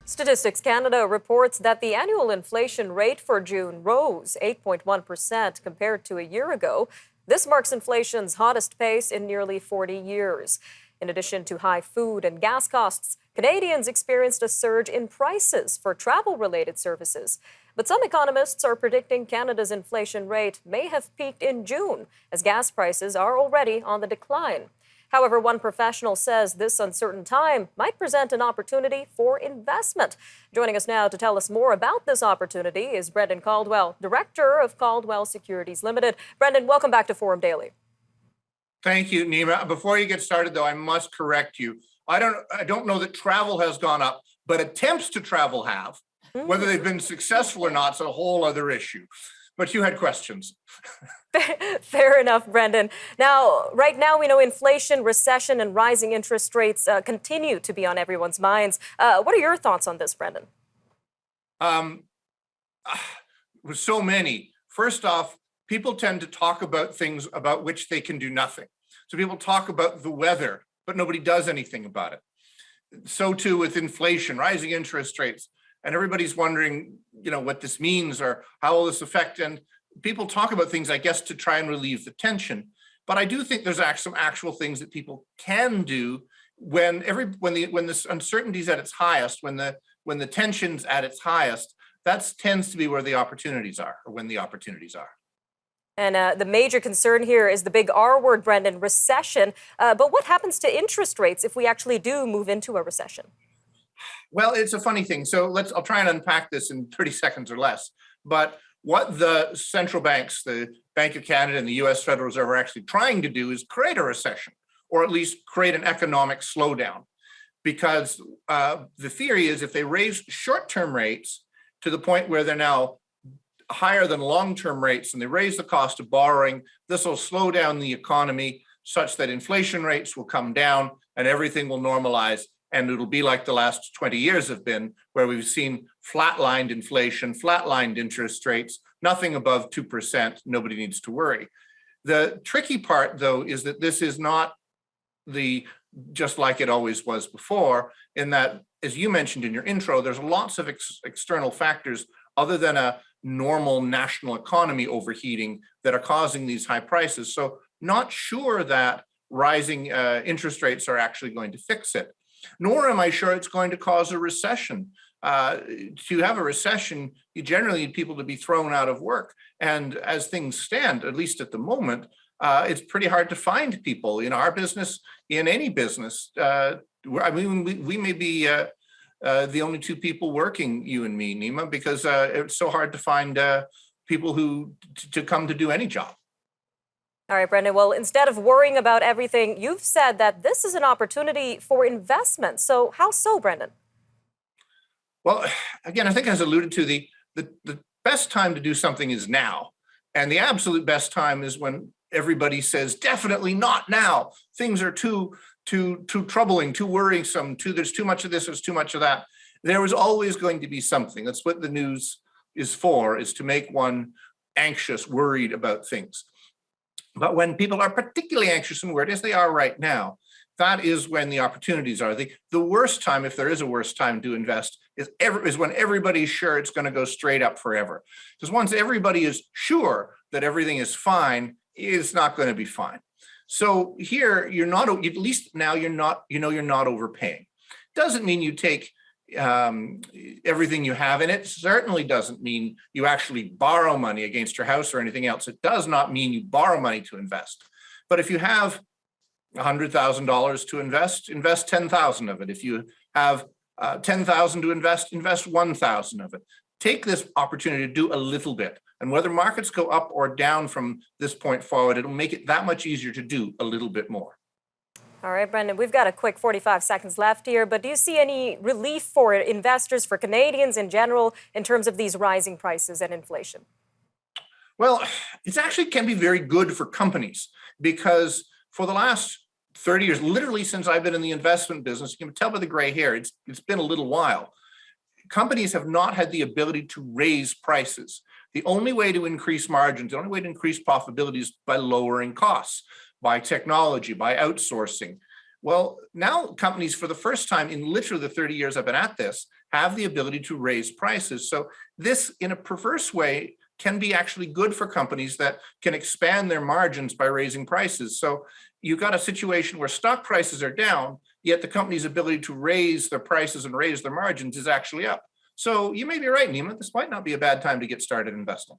Statistics Canada reports that the annual inflation rate for June rose 8.1% compared to a year ago. This marks inflation's hottest pace in nearly 40 years. In addition to high food and gas costs, Canadians experienced a surge in prices for travel-related services. But some economists are predicting Canada's inflation rate may have peaked in June, as gas prices are already on the decline. However, one professional says this uncertain time might present an opportunity for investment. Joining us now to tell us more about this opportunity is Brendan Caldwell, Director of Caldwell Securities Ltd. Brendan, welcome back to Forum Daily. Thank you, Nima. Before you get started, though, I must correct you. I don't know that travel has gone up, but attempts to travel have. Whether they've been successful or not is a whole other issue. But you had questions. Fair enough, Brendan. Now, right now, we know inflation, recession, and rising interest rates continue to be on everyone's minds. What are your thoughts on this, Brendan? With so many, first off, people tend to talk about things about which they can do nothing. So people talk about the weather, but nobody does anything about it. So too with inflation, rising interest rates. And everybody's wondering, what this means or how will this affect? And people talk about things, I guess, to try and relieve the tension. But I do think there's some actual things that people can do when this uncertainty is at its highest, when the tension's at its highest. That tends to be where the opportunities are, or when the opportunities are. And the major concern here is the big R word, Brendan, recession. But what happens to interest rates if we actually do move into a recession? Well, it's a funny thing. So I'll try and unpack this in 30 seconds or less. But what the central banks, the Bank of Canada and the US Federal Reserve are actually trying to do is create a recession, or at least create an economic slowdown. Because the theory is if they raise short-term rates to the point where they're now higher than long-term rates and they raise the cost of borrowing, this will slow down the economy such that inflation rates will come down and everything will normalize. And it'll be like the last 20 years have been, where we've seen flatlined inflation, flatlined interest rates, nothing above 2%. Nobody needs to worry. The tricky part, though, is that this is not just like it always was before, in that, as you mentioned in your intro, there's lots of external factors other than a normal national economy overheating that are causing these high prices. So not sure that rising interest rates are actually going to fix it. Nor am I sure it's going to cause a recession. To have a recession, you generally need people to be thrown out of work. And as things stand, at least at the moment, it's pretty hard to find people in our business, in any business. We may be the only two people working, you and me, Nima, because it's so hard to find people to come to do any job. All right, Brendan. Well, instead of worrying about everything, you've said that this is an opportunity for investment. So how so, Brendan? Well, again, I think as alluded to, the best time to do something is now. And the absolute best time is when everybody says, definitely not now. Things are too troubling, too worrisome, there's too much of this, there's too much of that. There is always going to be something. That's what the news is for, is to make one anxious, worried about things. But when people are particularly anxious and worried, as they are right now, that is when the opportunities are. The worst time, if there is a worst time to invest, is when everybody's sure it's going to go straight up forever. Because once everybody is sure that everything is fine, it's not going to be fine. So here, you're not, at least now you're not overpaying. Doesn't mean you take everything you have, and it certainly doesn't mean you actually borrow money against your house or anything else. It does not mean you borrow money to invest. But if you have $100,000 to invest 10,000 of it. If you have 10,000 to invest 1,000 of it. Take this opportunity to do a little bit. And whether markets go up or down from this point forward, it'll make it that much easier to do a little bit more. All right, Brendan, we've got a quick 45 seconds left here, but do you see any relief for investors, for Canadians in general, in terms of these rising prices and inflation? Well, it actually can be very good for companies, because for the last 30 years, literally since I've been in the investment business, you can tell by the gray hair, it's been a little while. Companies have not had the ability to raise prices. The only way to increase margins, the only way to increase profitability is by lowering costs, by technology, by outsourcing. Well, now companies, for the first time in literally the 30 years I've been at this, have the ability to raise prices. So this, in a perverse way, can be actually good for companies that can expand their margins by raising prices. So you've got a situation where stock prices are down, yet the company's ability to raise their prices and raise their margins is actually up. So you may be right, Nima. This might not be a bad time to get started investing.